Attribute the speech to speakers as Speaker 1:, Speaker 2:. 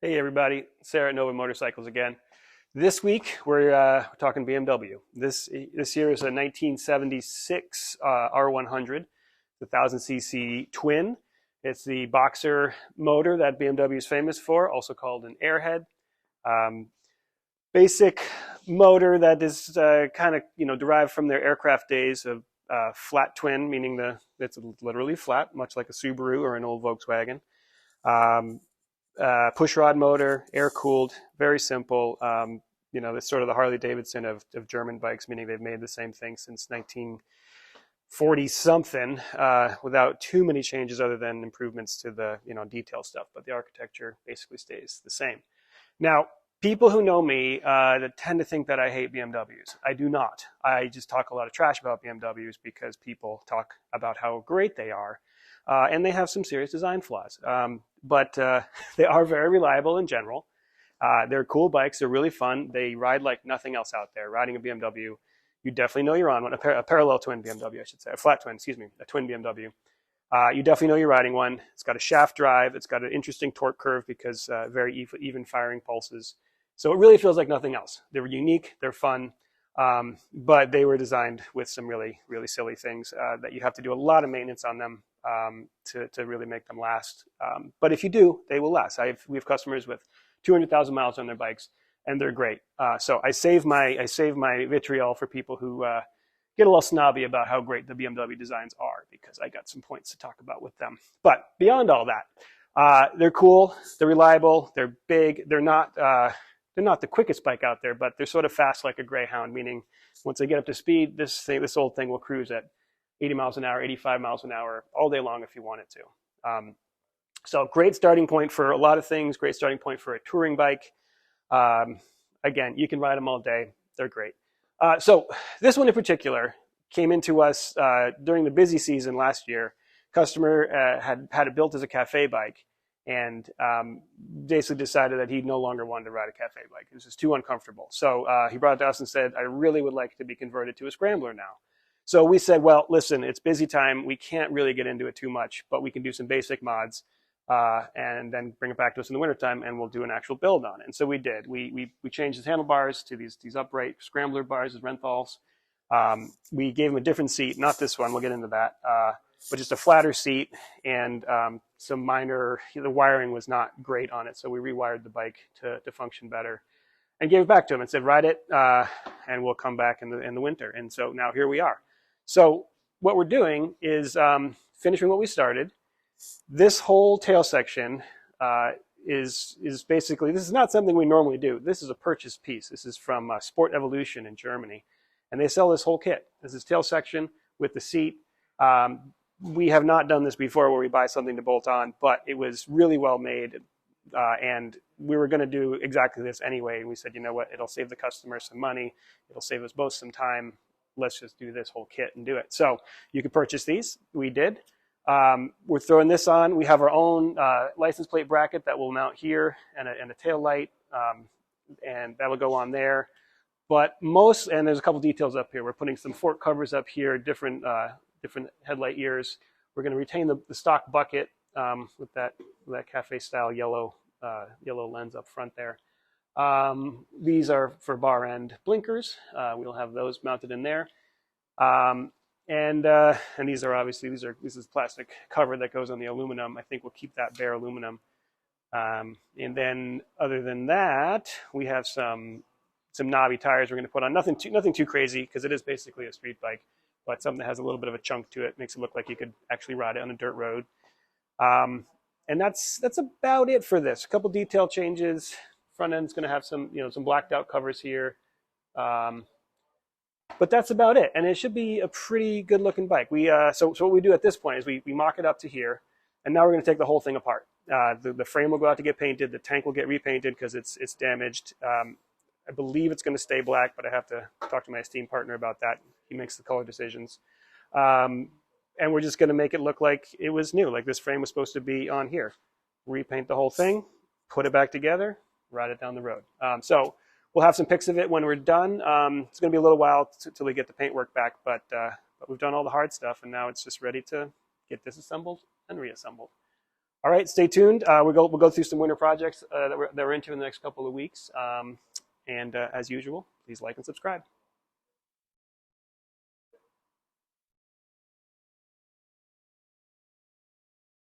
Speaker 1: Hey everybody, Sayre at Nova Motorcycles again. This week we're talking BMW. This year is a 1976 R100, the 1000cc twin. It's the boxer motor that BMW is famous for, also called an airhead. Um, Basic motor that is kind of derived from their aircraft days of flat twin, meaning it's literally flat, much like a Subaru or an old Volkswagen. Um, Push rod motor, air cooled, very simple. It's sort of the Harley Davidson of German bikes, meaning they've made the same thing since 1940 something, without too many changes other than improvements to the detail stuff. But the architecture basically stays the same. Now, people who know me that tend to think that I hate BMWs. I do not. I just talk a lot of trash about BMWs because people talk about how great they are. And they have some serious design flaws. But they are very reliable in general. They're cool bikes. They're really fun. They ride like nothing else out there. Riding a BMW, you definitely know you're on one. A parallel twin BMW, I should say. A flat twin, excuse me. A twin BMW. You definitely know you're riding one. It's got a shaft drive. It's got an interesting torque curve because very even firing pulses. So it really feels like nothing else. They're unique. They're fun. But they were designed with some really, really silly things that you have to do a lot of maintenance on them to really make them last. But if you do, they will last. We have customers with 200,000 miles on their bikes, and they're great. So I save my vitriol for people who get a little snobby about how great the BMW designs are, because I got some points to talk about with them. But beyond all that, they're cool, they're reliable, they're big, they're not the quickest bike out there, but they're sort of fast like a Greyhound, meaning once they get up to speed, this old thing will cruise at 80 miles an hour, 85 miles an hour all day long if you want it to. So great starting point for a lot of things, great starting point for a touring bike. Again, you can ride them all day. They're great. So this one in particular came into us during the busy season last year. Customer had it built as a cafe bike, and basically decided that he no longer wanted to ride a cafe bike. It was just too uncomfortable. So he brought it to us and said, I really would like to be converted to a Scrambler now. So we said, well, listen, it's busy time. We can't really get into it too much, but we can do some basic mods and then bring it back to us in the wintertime, and we'll do an actual build on it. And so we did. We changed his handlebars to these upright Scrambler bars, his Renthals. We gave him a different seat, not this one. We'll get into that. But just a flatter seat and some minor, the wiring was not great on it, so we rewired the bike to function better and gave it back to him and said, ride it, and we'll come back in the winter. And so now here we are. So what we're doing is finishing what we started. This whole tail section is basically, this is not something we normally do. This is a purchased piece. This is from Sport Evolution in Germany, and they sell this whole kit. This is tail section with the seat. We have not done this before where we buy something to bolt on, but it was really well made, and we were going to do exactly this anyway. And we said, you know what, it'll save the customer some money. It'll save us both some time. Let's just do this whole kit and do it. So you could purchase these. We did. We're throwing this on. We have our own license plate bracket that will mount here and a tail light, and that'll go on there. But and there's a couple details up here. We're putting some fork covers up here, different headlight ears. We're going to retain the stock bucket with that cafe style yellow lens up front there. These are for bar end blinkers. We'll have those mounted in there. And these are obviously this is plastic cover that goes on the aluminum. I think we'll keep that bare aluminum. And then other than that, we have some knobby tires we're going to put on. Nothing too crazy, because it is basically a street bike, but something that has a little bit of a chunk to it, makes it look like you could actually ride it on a dirt road. And that's about it for this. A couple detail changes. Front end's going to have some blacked out covers here. But that's about it. And it should be a pretty good looking bike. So what we do at this point is we mock it up to here, and now we're going to take the whole thing apart. The frame will go out to get painted. The tank will get repainted because it's damaged. I believe it's going to stay black, but I have to talk to my esteemed partner about that. He makes the color decisions. And we're just going to make it look like it was new, like this frame was supposed to be on here. Repaint the whole thing, put it back together, ride it down the road. So we'll have some pics of it when we're done. It's going to be a little while till we get the paintwork back, but we've done all the hard stuff, and now it's just ready to get disassembled and reassembled. All right, stay tuned. We'll go through some winter projects that we're into in the next couple of weeks. And as usual, please like and subscribe.